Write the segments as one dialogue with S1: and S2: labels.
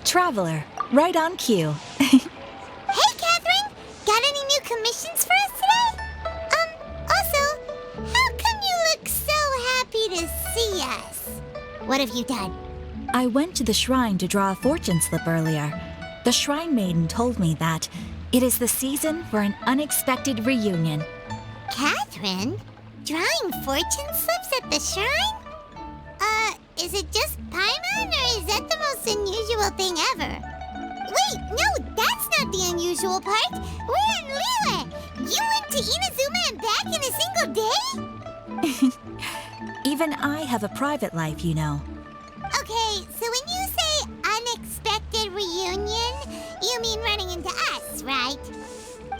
S1: Traveler, right on cue.
S2: Hey, Catherine! Got any new commissions for us today? Also, how come you look so happy to see us? What have you done?
S1: I went to the shrine to draw a fortune slip earlier. The shrine maiden told me that it is the season for an unexpected reunion.
S2: Catherine? Drawing fortune slips at the shrine? Is it just Paimon, or is that the most unusual thing ever? Wait, no, that's not the unusual part. We're in Liyue. You went to Inazuma and back in a single day?
S1: Even I have a private life, you know.
S2: Okay, so when you say unexpected reunion, you mean running into us, right?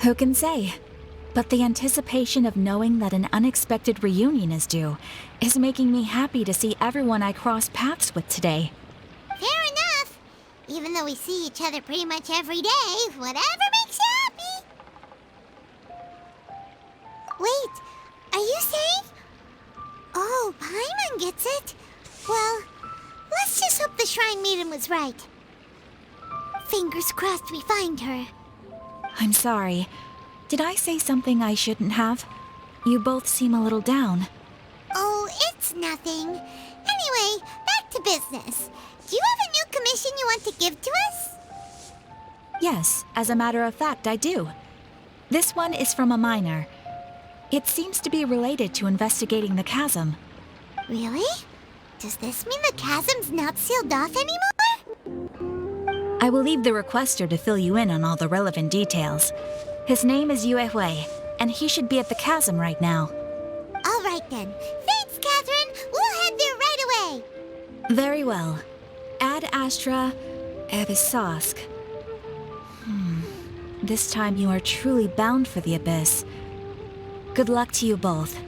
S1: Who can say? But the anticipation of knowing that an unexpected reunion is due is making me happy to see everyone I cross paths with today.
S2: Fair enough. Even though we see each other pretty much every day, whatever makes you happy. Wait, are you saying? Oh, Paimon gets it. Well, let's just hope the Shrine Maiden was right. Fingers crossed we find her.
S1: I'm sorry. Did I say something I shouldn't have? You both seem a little down.
S2: Oh, it's nothing. Anyway, back to business. Do you have a new commission you want to give to us?
S1: Yes, as a matter of fact, I do. This one is from a miner. It seems to be related to investigating the chasm.
S2: Really? Does this mean the chasm's not sealed off anymore?
S1: I will leave the requester to fill you in on all the relevant details. His name is Yuehui, and he should be at the chasm right now.
S2: All right then. Thanks, Catherine. We'll head there right away.
S1: Very well. Ad Astra Abyssosque. This time you are truly bound for the abyss. Good luck to you both.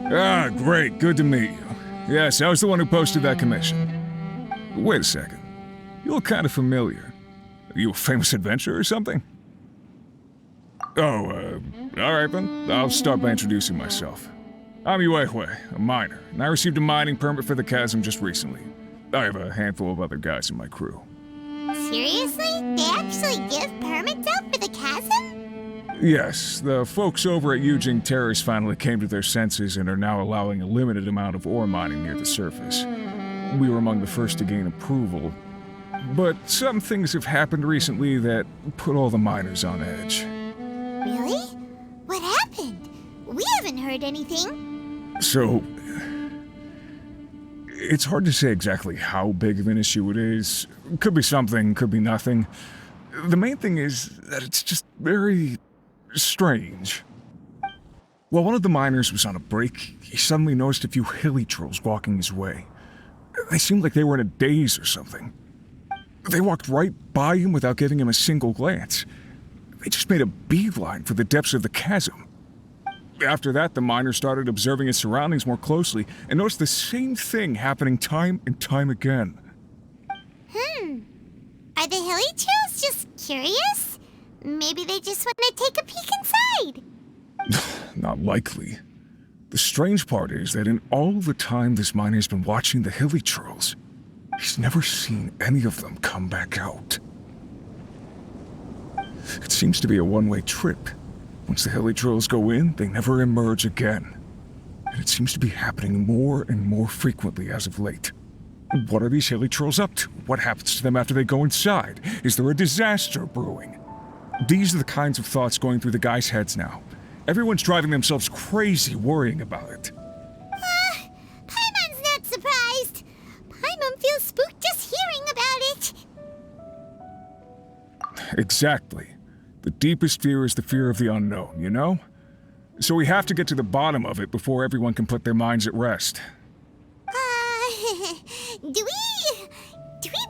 S3: Ah, great. Good to meet you. Yes, I was the one who posted that commission. Wait a second. You look kind of familiar. Are you a famous adventurer or something? Oh, alright then. I'll start by introducing myself. I'm Yuehui, a miner, and I received a mining permit for the chasm just recently. I have a handful of other guys in my crew.
S2: Seriously? They actually give permits out for the chasm?
S3: Yes, the folks over at Yujing Terrace finally came to their senses and are now allowing a limited amount of ore mining near the surface. We were among the first to gain approval, but some things have happened recently that put all the miners on edge.
S2: Really? What happened? We haven't heard anything.
S3: So, it's hard to say exactly how big of an issue it is. Could be something, could be nothing. The main thing is that it's just very strange. While one of the miners was on a break, he suddenly noticed a few hilichurls walking his way. They seemed like they were in a daze or something. They walked right by him without giving him a single glance. They just made a beeline for the depths of the chasm. After that, the miner started observing his surroundings more closely and noticed the same thing happening time and time again.
S2: Are the hilichurls just curious? Maybe they just want to take a peek inside.
S3: Not likely. The strange part is that in all the time this miner's been watching the hilichurls, he's never seen any of them come back out. It seems to be a one-way trip. Once the hilichurls go in, they never emerge again. And it seems to be happening more and more frequently as of late. What are these hilichurls up to? What happens to them after they go inside? Is there a disaster brewing? These are the kinds of thoughts going through the guys' heads now. Everyone's driving themselves crazy worrying about it.
S2: Paimon's not surprised. Paimon feels spooked just hearing about it.
S3: Exactly. The deepest fear is the fear of the unknown, you know? So we have to get to the bottom of it before everyone can put their minds at rest.
S2: Do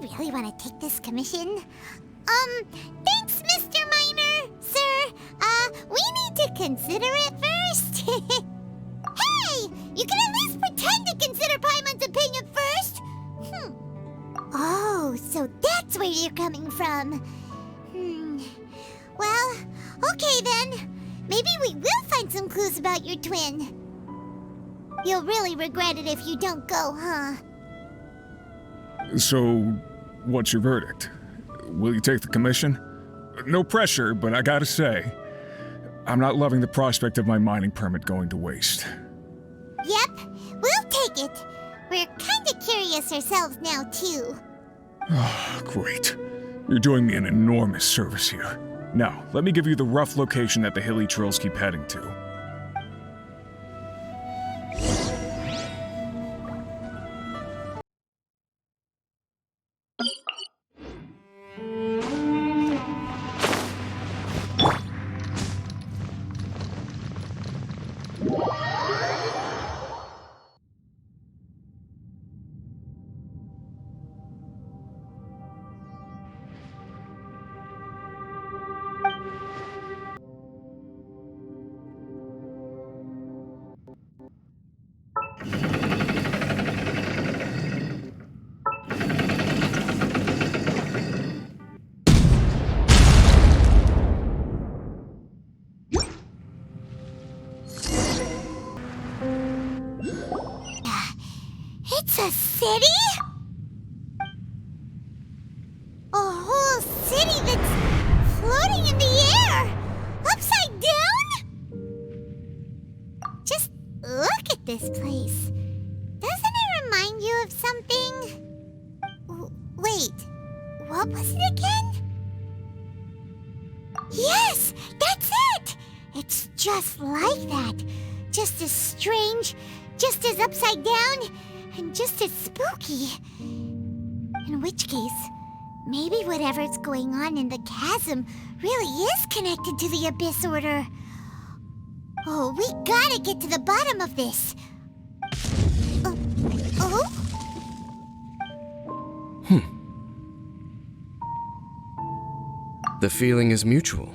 S2: we really want to take this commission? Thanks, Mr. Miner, sir. We need to consider it first. Hey, you can at least pretend to consider Paimon's opinion first. Oh, so that's where you're coming from. Well, okay then. Maybe we will find some clues about your twin. You'll really regret it if you don't go, huh?
S3: So, what's your verdict? Will you take the commission? No pressure, but I gotta say, I'm not loving the prospect of my mining permit going to waste.
S2: Yep, we'll take it. We're kinda curious ourselves now, too.
S3: Oh, great. You're doing me an enormous service here. Now, let me give you the rough location that the hilly trails keep heading to.
S2: It's a city? A whole city that's floating in the air! Upside down? Just look at this place. Doesn't it remind you of something? Wait, what was it again? Yes, that's it! It's just like that. Just as strange, just as upside down, and just as spooky. In which case, maybe whatever's going on in the chasm really is connected to the Abyss Order. Oh, we gotta get to the bottom of this. Oh?
S4: The feeling is mutual.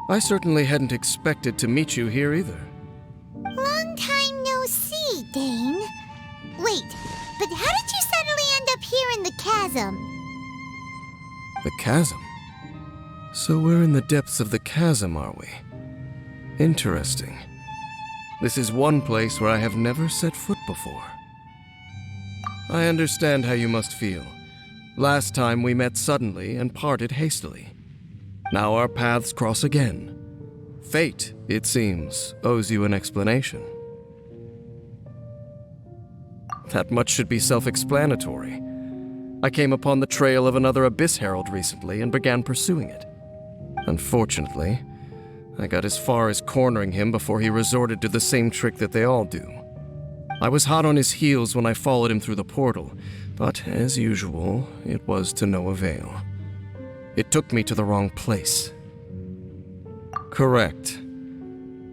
S4: I certainly hadn't expected to meet you here either.
S2: Long time no see, Dane. Wait, but how did you suddenly end up here in the chasm?
S4: The chasm? So we're in the depths of the chasm, are we? Interesting. This is one place where I have never set foot before. I understand how you must feel. Last time we met suddenly and parted hastily. Now our paths cross again. Fate, it seems, owes you an explanation. That much should be self-explanatory. I came upon the trail of another Abyss Herald recently and began pursuing it. Unfortunately, I got as far as cornering him before he resorted to the same trick that they all do. I was hot on his heels when I followed him through the portal, but as usual, it was to no avail. It took me to the wrong place. Correct.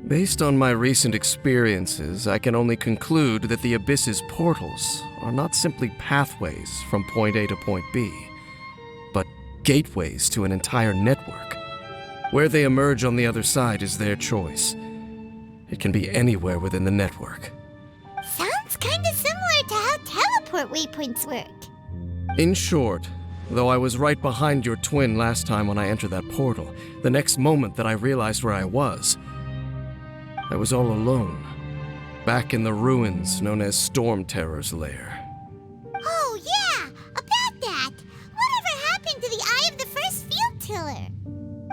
S4: Based on my recent experiences, I can only conclude that the Abyss's portals are not simply pathways from point A to point B, but gateways to an entire network. Where they emerge on the other side is their choice. It can be anywhere within the network.
S2: Sounds kinda similar to how teleport waypoints work.
S4: In short, though I was right behind your twin last time when I entered that portal, the next moment that I realized where I was all alone, back in the ruins known as Storm Terror's lair.
S2: Oh yeah, about that! Whatever happened to the Eye of the First Field Tiller?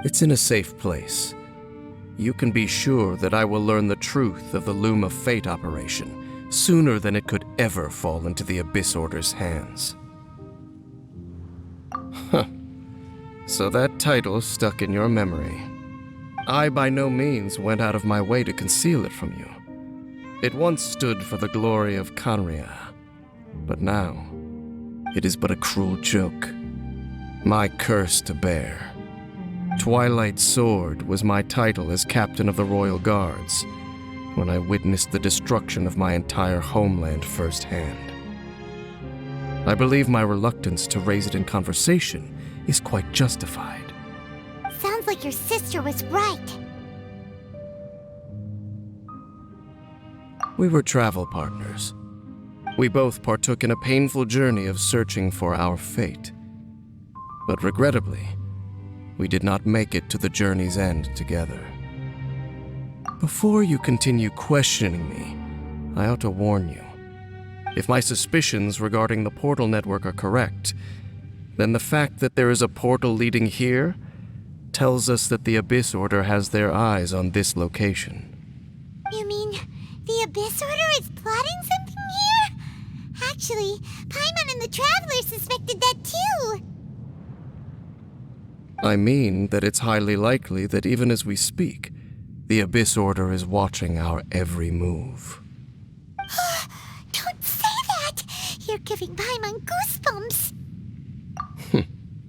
S4: It's in a safe place. You can be sure that I will learn the truth of the Loom of Fate operation sooner than it could ever fall into the Abyss Order's hands. Huh. So that title stuck in your memory. I by no means went out of my way to conceal it from you. It once stood for the glory of khaenri'ah, but now it is but a cruel joke. My curse to bear. Twilight Sword was my title as captain of the Royal Guards when I witnessed the destruction of my entire homeland firsthand. I believe my reluctance to raise it in conversation is quite justified.
S2: Sounds like your sister was right.
S4: We were travel partners. We both partook in a painful journey of searching for our fate. But regrettably, we did not make it to the journey's end together. Before you continue questioning me, I ought to warn you. If my suspicions regarding the portal network are correct, then the fact that there is a portal leading here tells us that the Abyss Order has their eyes on this location.
S2: You mean the Abyss Order is plotting something here? Actually, Paimon and the Traveler suspected that too.
S4: I mean that it's highly likely that even as we speak, the Abyss Order is watching our every move.
S2: Don't say that! You're giving Paimon goosebumps.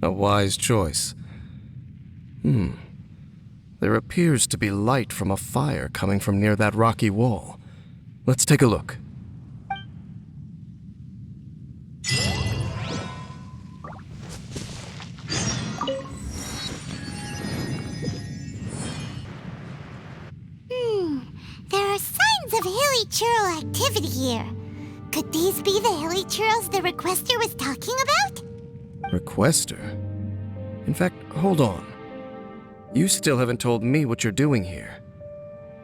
S4: A wise choice. There appears to be light from a fire coming from near that rocky wall. Let's take a look.
S2: There are signs of Hilicurt activity here. Could these be the Hilicurts the requester was talking about?
S4: Requester? In fact, hold on. You still haven't told me what you're doing here.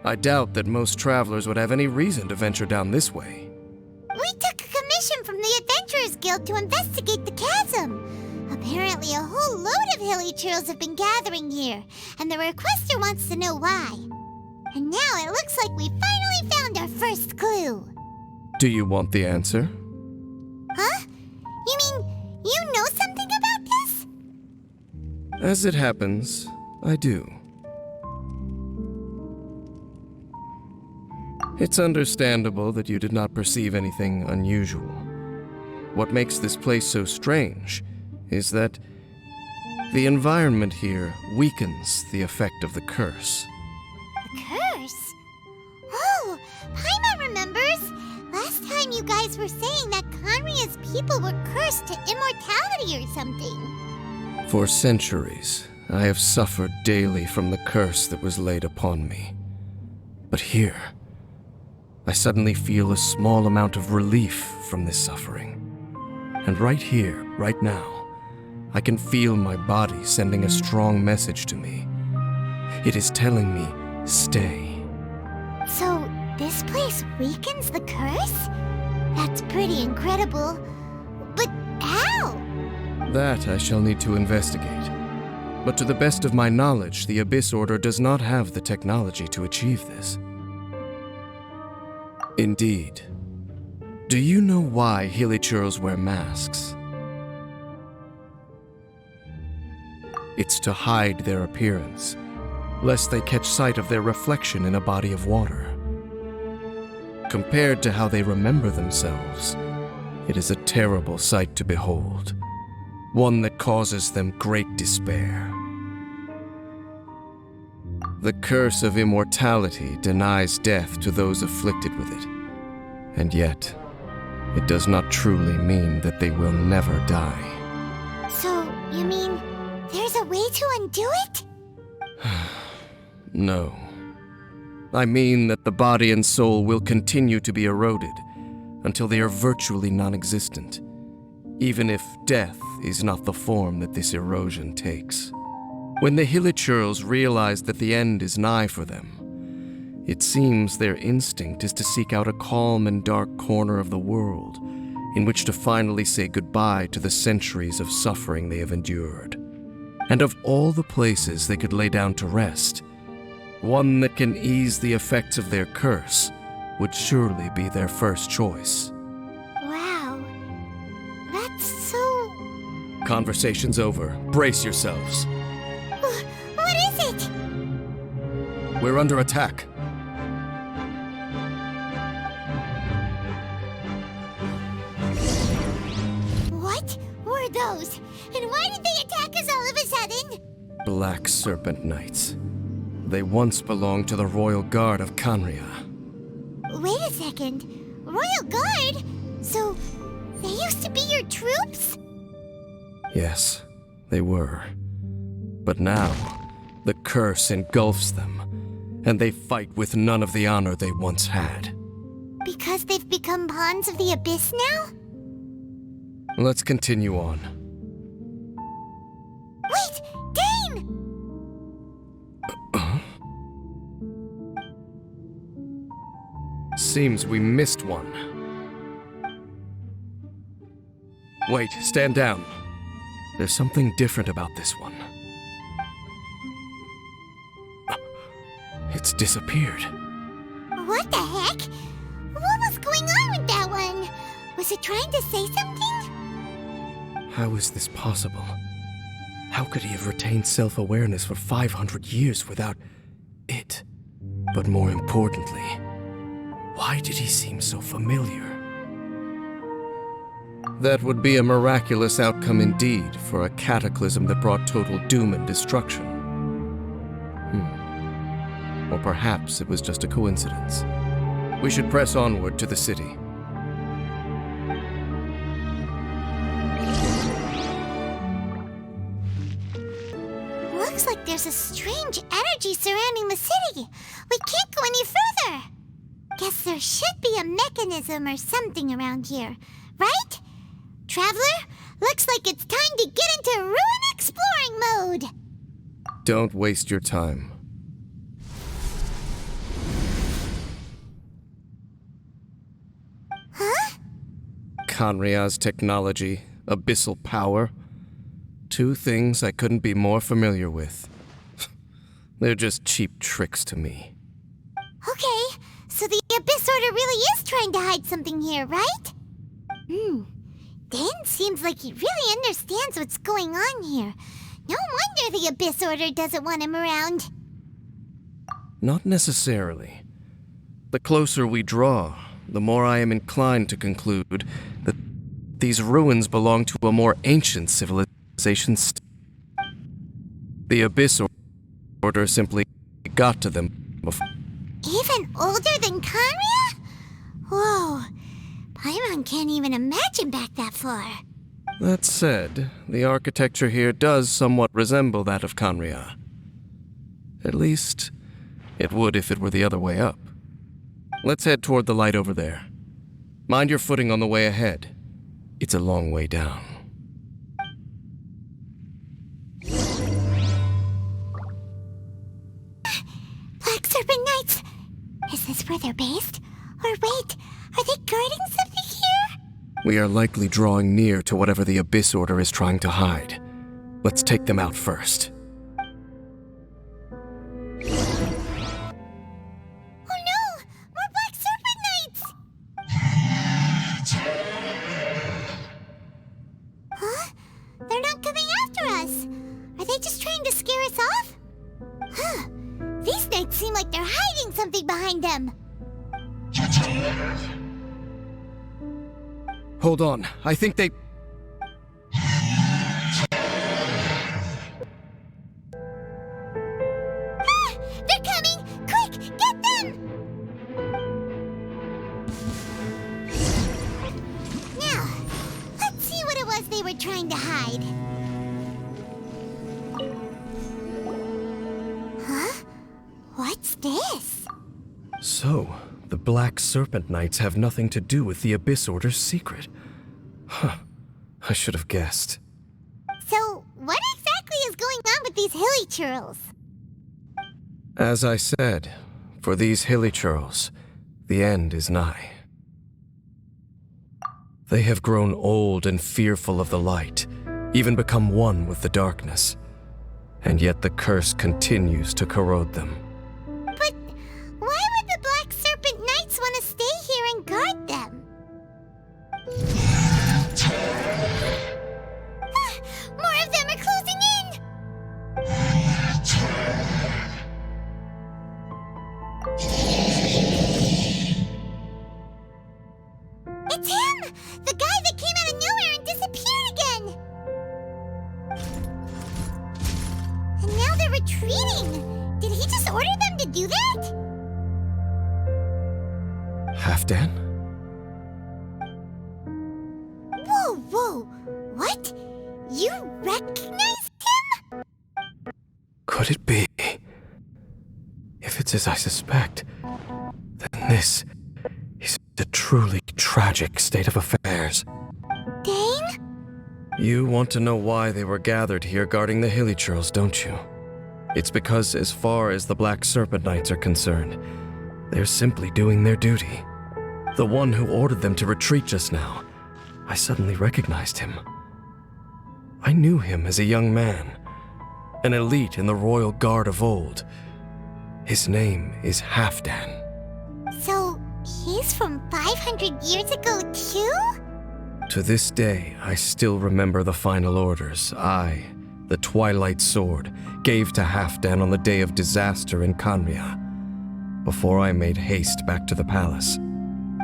S4: I doubt that most travelers would have any reason to venture down this way.
S2: We took a commission from the Adventurers Guild to investigate the chasm. Apparently a whole load of Hilicurts have been gathering here, and the requester wants to know why. And now it looks like we finally found our first clue.
S4: Do you want the answer?
S2: Huh? You mean you know something about this?
S4: As it happens, I do. It's understandable that you did not perceive anything unusual. What makes this place so strange is that the environment here weakens the effect of the curse.
S2: A curse? Oh, Paimon remembers. Last time you guys were saying that khaenri'ah's people were cursed to immortality or something.
S4: For centuries, I have suffered daily from the curse that was laid upon me. But here, I suddenly feel a small amount of relief from this suffering. And right here, right now, I can feel my body sending a strong message to me. It is telling me, stay.
S2: So, this place weakens the curse? That's pretty incredible. But how?
S4: That I shall need to investigate. But to the best of my knowledge, the Abyss Order does not have the technology to achieve this. Indeed. Do you know why Hilicurts wear masks? It's to hide their appearance, lest they catch sight of their reflection in a body of water. Compared to how they remember themselves, it is a terrible sight to behold, one that causes them great despair. The curse of immortality denies death to those afflicted with it, and yet, it does not truly mean that they will never die.
S2: So, you mean there's a way to undo it?
S4: No. I mean that the body and soul will continue to be eroded until they are virtually non-existent, even if death is not the form that this erosion takes. When the Hilicurts realize that the end is nigh for them, it seems their instinct is to seek out a calm and dark corner of the world in which to finally say goodbye to the centuries of suffering they have endured. And of all the places they could lay down to rest, one that can ease the effects of their curse would surely be their first choice.
S2: Wow. That's so...
S4: Conversation's over. Brace yourselves.
S2: What is it?
S4: We're under attack.
S2: What were those? And why did they attack us all of a sudden?
S4: Black Serpent Knights. They once belonged to the Royal Guard of Khaenri'ah.
S2: Wait a second. Royal Guard? So, they used to be your troops?
S4: Yes, they were. But now, the curse engulfs them, and they fight with none of the honor they once had.
S2: Because they've become pawns of the Abyss now?
S4: Let's continue on.
S2: Wait! Dane!
S4: Seems we missed one. Wait, stand down. There's something different about this one. It's disappeared.
S2: What the heck? What was going on with that one? Was it trying to say something?
S4: How is this possible? How could he have retained self-awareness for 500 years without it? But more importantly, why did he seem so familiar? That would be a miraculous outcome indeed for a cataclysm that brought total doom and destruction. Or perhaps it was just a coincidence. We should press onward to the city.
S2: Looks like there's a strange energy surrounding the city. We can't go any further. Guess there should be a mechanism or something around here, right? Traveler, looks like it's time to get into ruin exploring mode.
S4: Don't waste your time.
S2: Huh?
S4: Khaenri'ah's technology, abyssal power. Two things I couldn't be more familiar with. They're just cheap tricks to me.
S2: Okay, so the Abyss Order really is trying to hide something here, right? Dane seems like he really understands what's going on here. No wonder the Abyss Order doesn't want him around.
S4: Not necessarily. The closer we draw, the more I am inclined to conclude that these ruins belong to a more ancient civilization. The Abyss Order simply got to them before.
S2: Even older than Khaenri'ah? Whoa, Paimon can't even imagine back that far.
S4: That said, the architecture here does somewhat resemble that of Khaenri'ah. At least, it would if it were the other way up. Let's head toward the light over there. Mind your footing on the way ahead. It's a long way down.
S2: Black Serpent Knights! Is this where they're based? Or wait, are they guarding something here?
S4: We are likely drawing near to whatever the Abyss Order is trying to hide. Let's take them out first.
S2: Oh no! More Black Serpent Knights! Huh? They're not coming after us! Are they just trying to scare us off? Huh. These knights seem like they're hiding something behind them.
S4: Hold on, I think they...
S2: Ah! They're coming! Quick, get them! Now, let's see what it was they were trying to hide. Huh? What's this?
S4: So, the Black Serpent Knights have nothing to do with the Abyss Order's secret. Huh. I should have guessed.
S2: So, what exactly is going on with these Hilicurts?
S4: As I said, for these Hilicurts, the end is nigh. They have grown old and fearful of the light, even become one with the darkness. And yet the curse continues to corrode them.
S2: But why would the Black Serpent Knights want to stay here and guard them? Ah, more of them are closing in! retreating. Did he just order them to do that?
S4: Halfdan?
S2: Whoa. What? You recognized him?
S4: Could it be? If it's as I suspect, then this is a truly tragic state of affairs.
S2: Dane?
S4: You want to know why they were gathered here guarding the Hilicurts, don't you? It's because as far as the Black Serpent Knights are concerned, they're simply doing their duty. The one who ordered them to retreat just now, I suddenly recognized him. I knew him as a young man, an elite in the royal guard of old. His name is Halfdan.
S2: So, he's from 500 years ago too?
S4: To this day, I still remember the final orders I, the Twilight Sword, gave to Halfdan on the day of disaster in khaenri'ah, before I made haste back to the palace.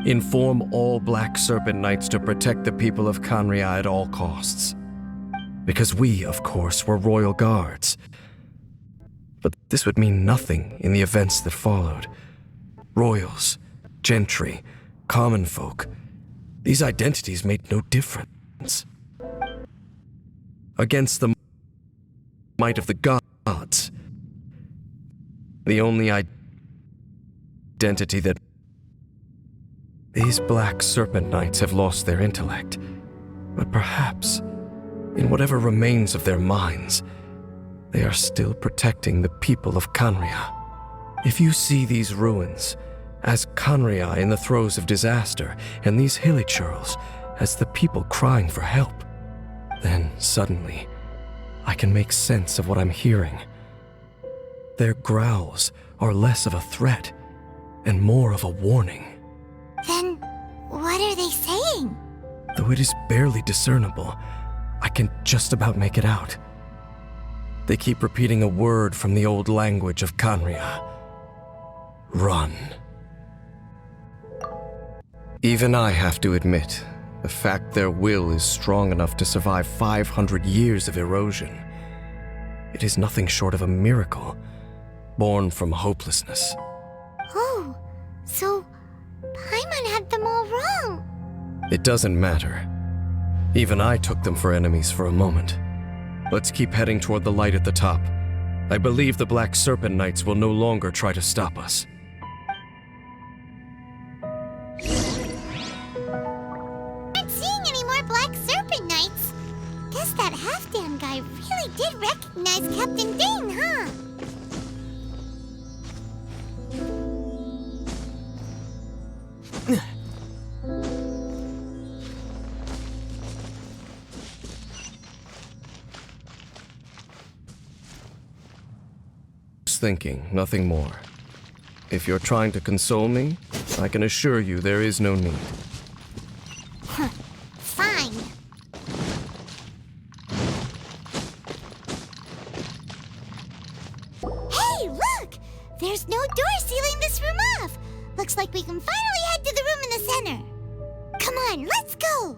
S4: Inform all Black Serpent Knights to protect the people of khaenri'ah at all costs. Because we, of course, were royal guards. But this would mean nothing in the events that followed. Royals, gentry, common folk, these identities made no difference. Against the might of the gods, the only identity that these Black Serpent Knights have lost their intellect, but perhaps, in whatever remains of their minds, they are still protecting the people of khaenri'ah. If you see these ruins as khaenri'ah in the throes of disaster, and these Hilicurts as the people crying for help, then suddenly I can make sense of what I'm hearing. Their growls are less of a threat and more of a warning.
S2: Then, what are they saying?
S4: Though it is barely discernible, I can just about make it out. They keep repeating a word from the old language of khaenri'ah. Run. Even I have to admit, the fact their will is strong enough to survive 500 years of erosion, it is nothing short of a miracle, born from hopelessness.
S2: Oh, so Paimon had them all wrong.
S4: It doesn't matter. Even I took them for enemies for a moment. Let's keep heading toward the light at the top. I believe the Black Serpent Knights will no longer try to stop us.
S2: Aren't seeing any more Black Serpent Knights. Guess that Halfdan guy really did recognize Captain Dane, huh?
S4: Thinking, nothing more. If you're trying to console me, I can assure you there is no need.
S2: Fine. Hey, look! There's no door sealing this room off. Looks like we can finally head to the room in the center. Come on, let's go!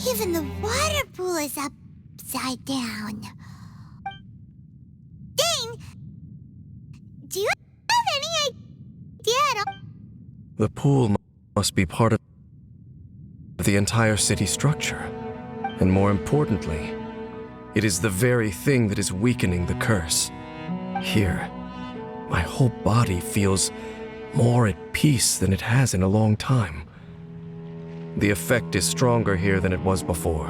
S2: Even the water pool is upside down. Dane! Do you have any idea at all?
S4: The pool must be part of the entire city structure. And more importantly, it is the very thing that is weakening the curse. Here, my whole body feels more at peace than it has in a long time. The effect is stronger here than it was before.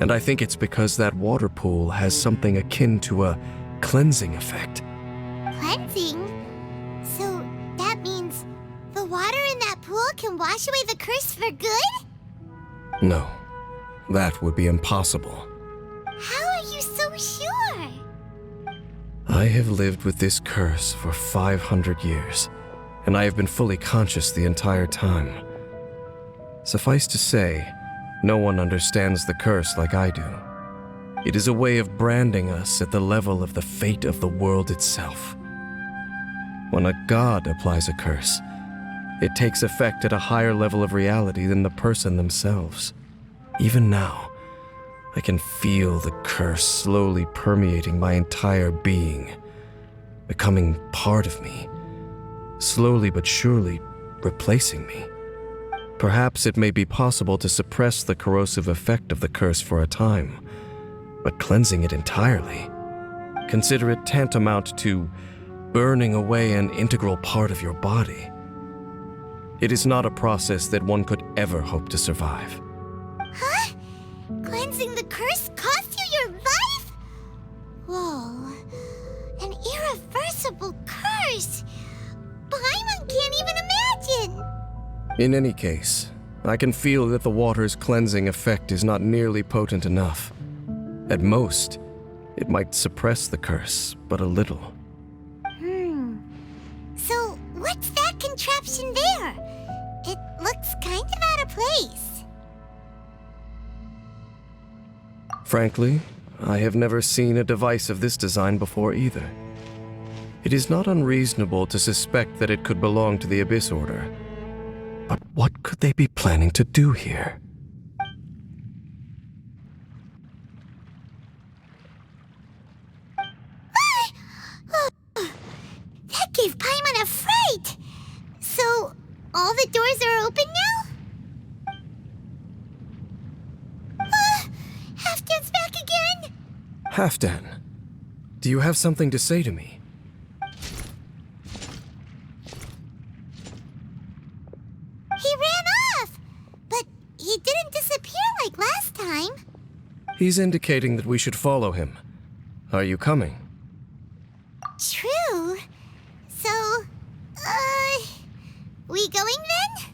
S4: And I think it's because that water pool has something akin to a cleansing effect.
S2: Cleansing? So that means the water in that pool can wash away the curse for good?
S4: No, that would be impossible.
S2: How are you so sure?
S4: I have lived with this curse for 500 years, and I have been fully conscious the entire time. Suffice to say, no one understands the curse like I do. It is a way of branding us at the level of the fate of the world itself. When a god applies a curse, it takes effect at a higher level of reality than the person themselves. Even now, I can feel the curse slowly permeating my entire being, becoming part of me, slowly but surely replacing me. Perhaps it may be possible to suppress the corrosive effect of the curse for a time, but cleansing it entirely, consider it tantamount to burning away an integral part of your body. It is not a process that one could ever hope to survive.
S2: Huh? Cleansing the curse cost you your life? Whoa. An irreversible curse. Paimon can't even imagine.
S4: In any case, I can feel that the water's cleansing effect is not nearly potent enough. At most, it might suppress the curse, but a little.
S2: So, what's that contraption there? It looks kind of out of place.
S4: Frankly, I have never seen a device of this design before either. It is not unreasonable to suspect that it could belong to the Abyss Order. But what could they be planning to do here?
S2: That gave Paimon a fright! So, all the doors are open now? Halfdan's back again!
S4: Halfdan, do you have something to say to me?
S2: He ran off! But he didn't disappear like last time.
S4: He's indicating that we should follow him. Are you coming?
S2: True. So, we going then?